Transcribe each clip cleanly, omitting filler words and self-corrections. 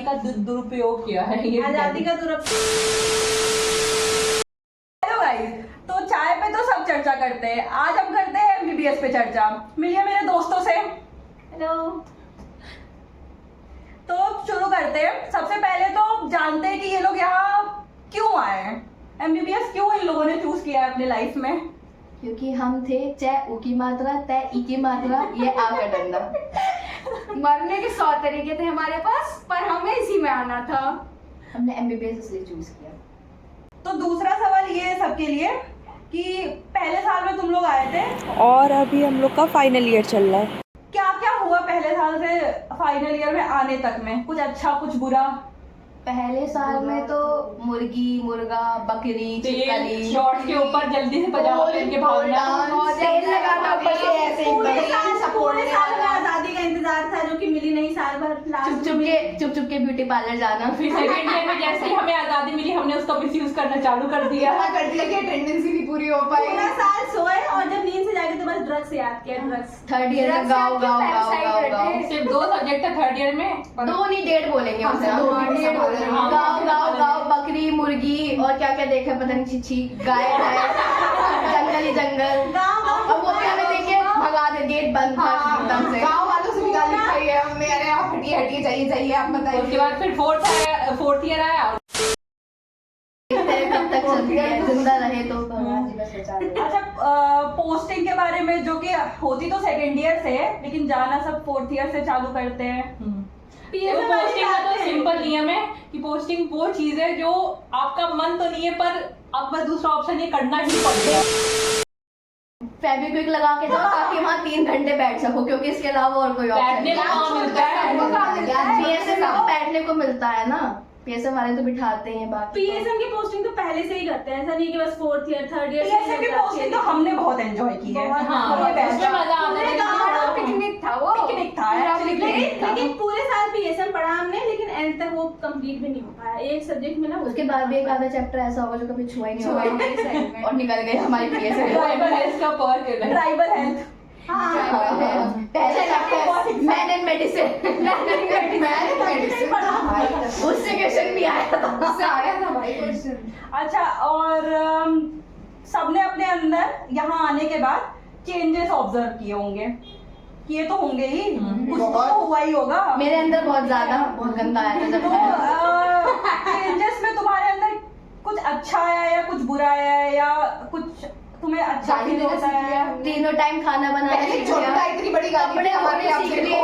का दुरुपयोग किया है ये आजादी का दुरुपयोग। हेलो गाइस, तो चाय पे तो सब चर्चा करते हैं, आज हम करते हैं एमबीबीएस पे चर्चा। मिलिए मेरे दोस्तों से। हेलो। तो शुरू करते हैं। सबसे पहले तो जानते हैं कि ये लोग यहाँ क्यों आए हैं, एमबीबीएस क्यों इन लोगों ने चूज किया है अपने लाइफ में। क्योंकि हम थे चाहे ऊ की मात्रा तय ई की मात्रा ये आ का डंडा। मरने के 100 तरीके थे हमारे पास, पर हमें इसी में आना था। हमने एमबीबीएस इसलिए चूज किया। तो दूसरा सवाल ये है सबके लिए कि पहले साल में तुम लोग आए थे और अभी हम लोग का फाइनल ईयर चल रहा है। क्या क्या हुआ पहले साल से फाइनल ईयर में आने तक में, कुछ अच्छा कुछ बुरा। पहले साल में तो मुर्गी मुर्गा बकरी चिकली शॉर्ट्स के ऊपर जल्दी से पजामा पहन के भागना, तेल लगाना ऊपर से ऐसे पूरे साल में आजादी का इंतजार था जो कि मिली नहीं साल भर। चुप चुप के ब्यूटी पार्लर जाना। फिर सेकंड ईयर में जैसे ही हमें आजादी मिली हमने उसका मिसयूज करना चालू कर दिया। कि अटेंडेंस भी पूरी हो पाई। पूरा साल सोए और जब नींद से जागे तो बस ड्रग्स याद किया, ड्रग्स। थर्ड ईयर में गाँव गाँव गाँव गाँव गाँव सिर्फ 2 सब्जेक्ट है थर्ड ईयर में, 2 नहीं 1.5 बोलेंगे उसे। हाँ। गाँव गाँव गाँव बकरी मुर्गी और क्या क्या देखा पता नहीं, छिछी गाय है जंगल ही जंगल। और वो भी हमें देख के भगा दे, गेट बंद था एकदम से। गाँव वालों से भी गाली खाई है हमने, अरे आप हटिए हटिए जाइए जाइए आप बताइए। उसके बाद फिर फोर्थ ईयर आया। कब तक चलती है, जिंदा रहे तो भगवान जी बस बचा ले। अच्छा, पोस्टिंग के बारे में जो कि होती तो सेकेंड ईयर से है लेकिन जाना सब फोर्थ ईयर से चालू करते हैं। पोस्टिंग का तो सिंपल नियम है कि पोस्टिंग वो चीज है जो आपका मन तो नहीं है पर आपका दूसरा ऑप्शन ये करना ही पड़ेगा। फेविक्विक लगा के जाओ ताकि वहाँ 3 घंटे बैठ सको, क्योंकि इसके अलावा और कोई ऑप्शन बैठने नहीं। को कहाँ मिलता है। पीएसएम में तो बैठने को मिलता है ना, पीएसएम वाले तो बिठाते हैं। बाकी पीएसएम की पोस्टिंग तो पहले से ही करते हैं, ऐसा नहीं कि बस fourth year third year. PSM की पोस्टिंग तो हमने बहुत एंजॉय की है। हाँ, ये बेस्ट उसमें मजा आता है। पिकनिक था वो, पिकनिक था actually पिकनिक था। लेकिन पूरे साल पीएसएम पढ़ा हमने, लेकिन एंड तक वो कंप्लीट भी नहीं हो पाया। एक सब्जेक्ट में ना उसके बाद भी एक आधा चैप्टर ऐसा होगा जो कभी छुआ ही नहीं होगा और निकल गए हमारी पीएसएम। ट्राइबल हेल्थ का पर्क है। Tribal health. पहले चैप्टर मैन एंड मेडिसिन, उससे क्वेश्चन भी आया था। उससे आया था भाई क्वेश्चन। अच्छा, और सबने अपने अंदर यहाँ आने के बाद चेंजेस ऑब्जर्व किए होंगे, किए तो होंगे ही, कुछ तो हुआ ही होगा। मेरे अंदर बहुत ज्यादा बहुत गंदा आया था जब चेंजेस में तुम्हारे अंदर कुछ अच्छा आया या कुछ बुरा आया या कुछ तुम्हें अच्छा फील होता है। तीनों टाइम खाना बनाना सीख लिया, इतनी बड़ी कपड़े धोने सीख लिए,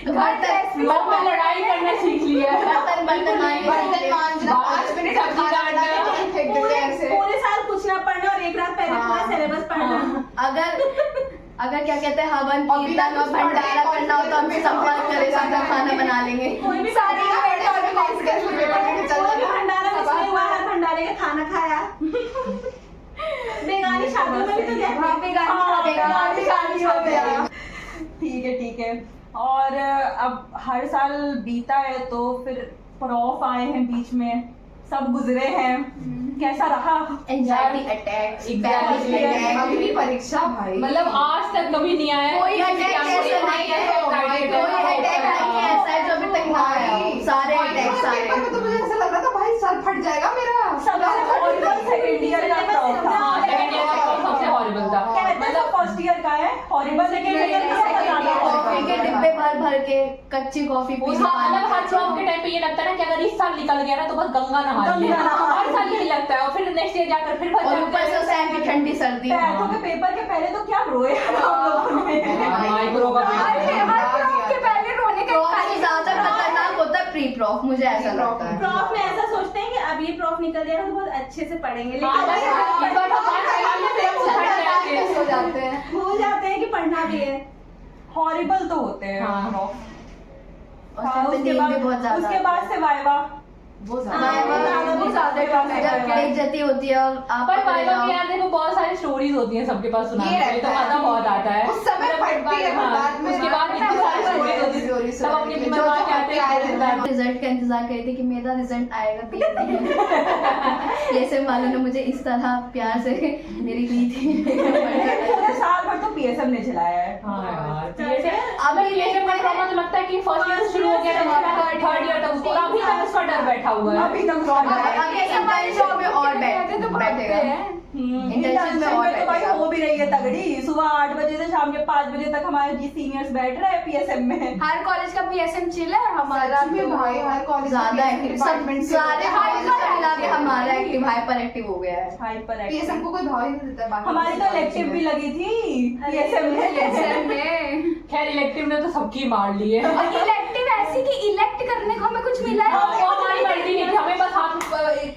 बर्तन लड़ाई करना सीख लिया, बर्तन बर्तन मांजना, 5 मिनट सब्जी खाना काटना। बनाने के लिए फेंक देते हैं ऐसे। पूरे साल कुछ ना पढ़ना और एक रात पहले पूरा सिलेबस पढ़ना। अगर क्या कहते हैं हवन कीर्तन और भंडारा करना हो तो हमसे संपर्क करें, साथ में खाना बना लेंगे। कोई भी सारी कॉन्फिडेंस में पेपर लेके चल कोई भी जाना। भंडारा मिस नहीं हुआ, हर भंडारे का खाना खाया। बेगानी शादियों में भी तो गए। बेगानी शादी होती है। ठीक है। और अब हर साल बीता है तो फिर प्रॉफ आए हैं बीच में, सब गुजरे हैं, कैसा रहा? एंजाइटी अटैक्स, अभी भी परीक्षा भाई, मतलब आज तक कभी नहीं आया। कोई अटैक ऐसा नहीं है, कोई अटैक नहीं है ऐसा है जो अभी तक ना आया हो। सारे अटैक सारे पेपर में तो मुझे ऐसा लग रहा था भाई सर फट जाएगा मेरा। सेकेंड ईयर का प्रॉफ था। हाँ, सेकंड ईयर का सबसे हॉरिबल था। कहते तो फर्स्ट ईयर का है हॉरिबल, सेकेंड ईयर का कॉफी के डिब्बे भर भर के कच्ची कॉफी पी उसका अलग हर प्रॉफ के टाइम पे ये लगता है ना कि अगर इस साल निकल गया ना तो बस गंगा नहा लिया। हर साल यही लगता है और फिर नेक्स्ट ईयर जाकर फिर और ऊपर से सैम की ठंडी सर्दी। पैथों के पेपर के पहले तो क्या रोए हम लोगों ने। माइक्रो का के पहले रोने का प्रॉफ से ज्यादा खतरनाक होता है प्री प्रॉफ, मुझे ऐसा लगता है। प्रॉफ में ऐसा सोचते हैं कि अब ये प्रॉफ निकल जाएगा तो बहुत अच्छे से पढ़ेंगे, हो जाते हैं। भूल जाते हैं कि पढ़ना भी है। हॉरिबल तो होते हैं हाँ। प्रॉफ। और सब पे नींद भी बहुत ज्यादा उसके बाद से वाइवा वो जब बेइज्जती होती है और आप पर वाइवा में यार देखो बहुत सारी स्टोरीज होती हैं सबके पास सुनाने के लिए, तो मजा बहुत आता है। उस समय फटती है, हाँ, बाद में उसके बाद इतनी सारी स्टोरीज होती हैं, सब अपनी बनवा के आते हैं। रिजल्ट का इंतजार कर रही थी कि मेरा रिजल्ट आएगा। पीएसएम वालों ने मुझे इस तरह प्यार से मेरी ली थी। पूरे साल भर तो पीएसएम ने चलाया है। हाँ यार, अभी पीएसएम का ट्रॉमा तो लगता है कि फर्स्ट ईयर शुरू हो गया था थर्ड ईयर तक उसको अभी बैठा हुआ है। अभी तक फ्रॉड अभी इंटर्नशिप में और बैठेगा। इंटर्नशिप में तो भाई हो भी रही है तगड़ी। सुबह 8 बजे से शाम के 5 बजे तक हमारे जी सीनियर्स बैठ रहे हैं पीएसएम में। हर कॉलेज का पीएसएम चिल है, हमारा सच में भाई हर कॉलेज ज्यादा एक्टिव, सारे मिला के हमारा एक्टिव हाइपर एक्टिव हो गया है। हाइपर पीएसएम को कोई भाव ही नहीं देता बाकी हमारी तो इलेक्टिव भी लगी थी पीएसएम में। खैर इलेक्टिव ने तो सबकी मार ली है। और इलेक्टिव ऐसी कि इलेक्ट करने को हमें कुछ मिला है। वो हमारी मर्जी नहीं थी, हमें बस हाथ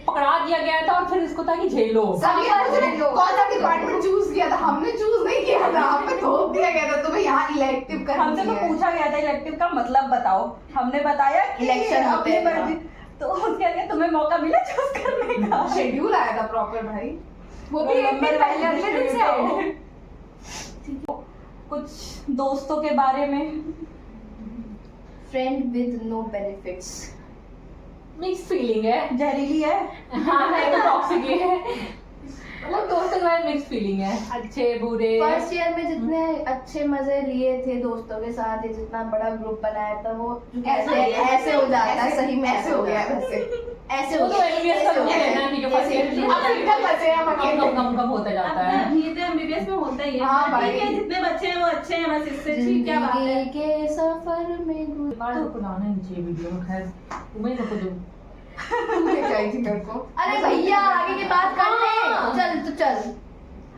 पकड़ा दिया गया था और फिर इसको था कि झेलो। सभी कौन सा डिपार्टमेंट चूज किया था? हमने चूज नहीं किया था, हमें थोप दिया गया था तुम्हें यहाँ इलेक्टिव करनी हमसे तो है। पूछा गया था इलेक्टिव का मतलब बताओ, हमने बताया कि इलेक्शन होते अपनी हैं। मर्जी। तो उसके आगे तुम्हें मौका मिला चूज करने का। शेड्यूल आया था प्रॉपर भाई, वो भी एक दिन पहले, अगले दिन से आओ। कुछ दोस्तों के बारे में। Friend with no benefits. Mix feeling है। जहरीली है। हाँ है तो टॉक्सिक है, मतलब दोस्तों के बारे में मिक्स फीलिंग है, अच्छे बुरे। फर्स्ट ईयर में जितने अच्छे मजे लिए थे दोस्तों के साथ, ये जितना बड़ा ग्रुप बनाया था वो ऐसे हो जाता है। सही में ऐसे हो गया है वैसे। ऐसे वो हो तो MBBS का रूल है ना कि जो फर्स्ट ईयर अब इतना बचे हैं हम अकेले। कम होता जाता है। ये तो एमबीबीएस में होता ही है। हाँ भाई। ठीक है, जितने बच्चे हैं वो अच्छे हैं, बस इससे ठीक क्या बात है। जिंदगी के सफर में तो लाना नीचे वीडियो में, खैर तुम्हें सबको दो। तू लेके आई थी मेरे को। अरे भैया आगे की बात करते हैं। चल तो चल।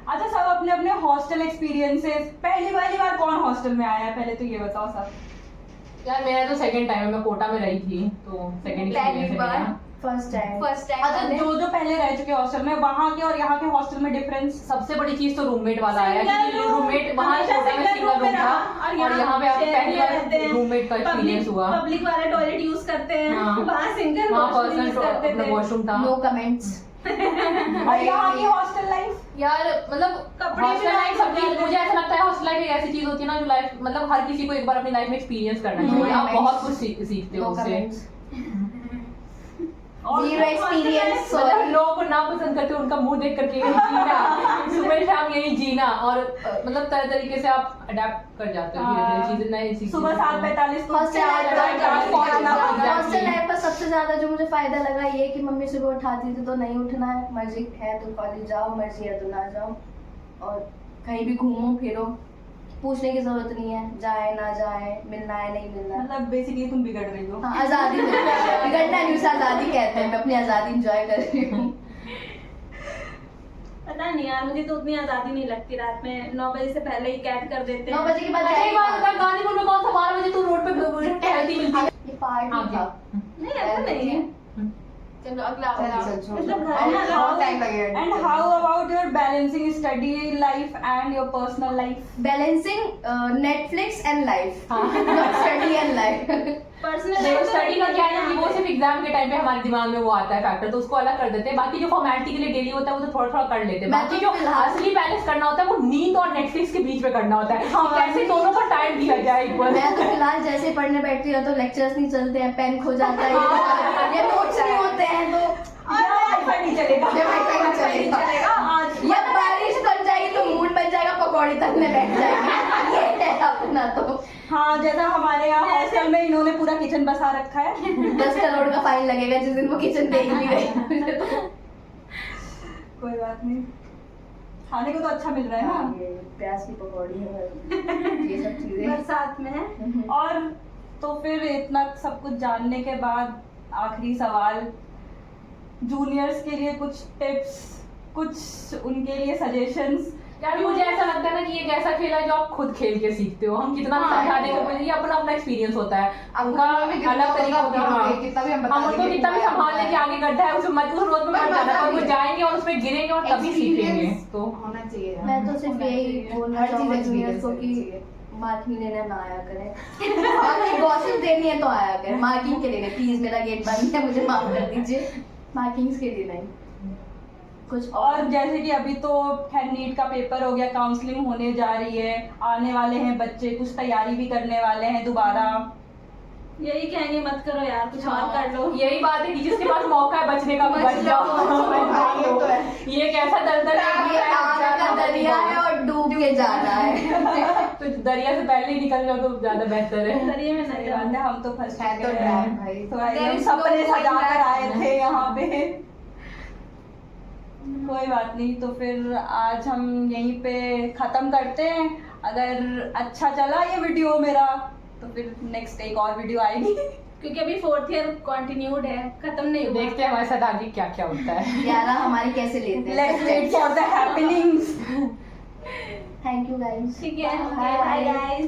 अच्छा सब अपने अपने हॉस्टल एक्सपीरियंसेस। पहली बार कौन हॉस्टल में आया है पहले तो ये बताओ सब। यार मेरा तो सेकंड टाइम है, मैं कोटा में रही थी तो सेकंड पहली बार। First time. अच्छा जो पहले रह चुके हॉस्टल में वहाँ के और यहाँ के हॉस्टल में डिफरेंस। सबसे बड़ी चीज तो रूममेट वाला आया Single क्योंकि room, रूममेट वहाँ हमेशा कोटा में single सिंगल room रूम में था रहा, और यहाँ पे आप share पहली में रहते बार हैं। रूममेट का एक्सपीरियंस हुआ। पब्लिक वाला टॉयलेट यूज करते हैं, हाँ। वहाँ सिंगल वहाँ वॉशरूम यूज पर्सनल करते अपना थे। वॉशरूम था। No comments. और यहाँ की हॉस्टल लाइफ। यार मतलब कपड़े भी हॉस्टल लाइफ आप सबकी, मुझे ऐसा लगता है हॉस्टल लाइफ एक ऐसी चीज होती है ना जो लाइफ मतलब हर किसी को एक बार अपनी लाइफ में एक्सपीरियंस करना चाहिए। आप बहुत कुछ सीखते हो नो उससे। कमेंट्स। और जीरो एक्सपीरियंस। मतलब लोगों को ना पसंद करते उनका मुंह देख करके यही जीना, सुबह शाम यही जीना और मतलब तरह तरीके से आप अडेप्ट कर जाते हो धीरे-धीरे चीजें नई चीजें। सुबह 7:45 को हॉस्टल पहुंचना। लाइफ का सबसे ज्यादा जो मुझे फायदा लगा ये कि मम्मी सुबह उठाती थी तो नहीं उठना है, मर्जी है तो कॉलेज जाओ, मर्जी है तो ना जाओ, और कहीं भी घूमो फिरो, पूछने की जरूरत नहीं है जाए ना जाए, मिलना है नहीं मिलना है। मतलब बेसिकली तुम बिगड़ रही हो। हाँ, आजादी बिगड़ना नहीं, उसे आजादी कहते हैं। मैं अपनी आजादी एंजॉय कर रही हूँ। पता नहीं यार, मुझे तो उतनी आजादी नहीं लगती। रात में 9 बजे से पहले ही कैद कर देते 9 हैं। बजे के बाद अच्छा एक बात जाएगा। बता, गाजीपुर में कौन सा 12 बजे तू रोड पे टहलती मिलती है? ये पार्टी था। नहीं ऐसा नहीं है। चलो अगला मतलब घर में बहुत अलाउ टाइम लगेगा। And how about your balancing study life and your personal life? Balancing Netflix and life, हाँ। Not study and life. Personal देखो स्टडी का क्या है ना कि वो सिर्फ एग्जाम के टाइम पे हमारे दिमाग में वो आता है फैक्टर, तो उसको अलग कर देते हैं। बाकी जो फॉर्मेलिटी के लिए डेली होता है वो तो थोड़ा थोड़ा कर लेते हैं। मैं बाकी तो जो फिलहाल- असली बैलेंस करना होता है वो नींद और नेटफ्लिक्स के बीच में करना होता है कि कैसे दोनों को टाइम दिया जाए इक्वल। मैं तो फिलहाल जैसे पढ़ने बैठती हूँ तो लेक्चर्स नहीं चलते हैं, पेन खो जाता है, ये नोट्स नहीं होते हैं तो वाईफाई नहीं चलेगा। ये वाईफाई नहीं चलेगा। आज या बारिश बन जाएगी तो मूड बन जाएगा, पकौड़ी तलने बैठ जाएंगे। ये है अपना तो। हाँ जैसा हमारे यहाँ हॉस्टल में इन्होंने पूरा किचन बसा रखा है। 10 करोड़ का फाइन लगेगा जिस दिन वो किचन देख ली गई। कोई बात नहीं, खाने को तो अच्छा मिल रहा है ना। ये प्याज की पकौड़ी है, ये सब चीजें। बरसात में है। और तो फिर इतना सब कुछ जानने के बाद आखिरी सवाल, जूनियर्स के लिए कुछ टिप्स, कुछ उनके लिए सजेशंस। यार मुझे ऐसा लगता है ना कि ये एक ऐसा खेल है जो आप खुद खेल के सीखते हो। हम कितना भी समझा देंगे, ये अपना अपना एक्सपीरियंस होता है, उनका अलग तरीका होता है। कितना भी हम उनको कितना भी संभाल लेके आगे गड्ढा है उसमें मत, उस रोड में मत जाना, पर वो जाएंगे और उसमें गिरेंगे और तभी सीखेंगे। तो होना चाहिए। मैं तो सिर्फ यही बोलना हर चीज चाहूंगा जूनियर्स को कि मार्किंग लेने ना आया करें। बाकी गॉसिप देनी है तो आया करें, मार्किंग के लिए नहीं। प्लीज मेरा गेट बंद है, मुझे माफ कर दीजिए, मार्किंग्स के लिए नहीं। कुछ और जैसे कि अभी तो खैर नीट का पेपर हो गया, काउंसलिंग होने जा रही है, आने वाले हैं बच्चे, कुछ तैयारी भी करने वाले हैं दोबारा। यही कहेंगे मत करो यार, कुछ और कर लो। यही बात है कि जिसके पास मौका है बचने का वो बच जाओ। ये एक ऐसा दलदल है ये आग का दरिया है और डूब के जाना है। तो दरिया से पहले ही निकल जाओ तो ज्यादा बेहतर है। दरिया में सही नहीं बात है, हम तो फंस है तो चुके ड्रैग हैं। भाई। तो There एकदम is सपने no going सजा कर back. आए थे यहाँ पे। कोई बात नहीं, तो फिर आज हम यहीं पे खत्म करते हैं। अगर अच्छा चला ये वीडियो मेरा तो फिर नेक्स्ट एक और वीडियो आएगी। क्योंकि अभी 4th ईयर कंटिन्यूड है, खत्म नहीं हुआ। देखते हैं हमारे साथ आगे क्या क्या होता है। 11 हमारे कैसे लेते हैं। Let's wait for the happenings. Thank you guys. ठीक है, Bye. Bye guys.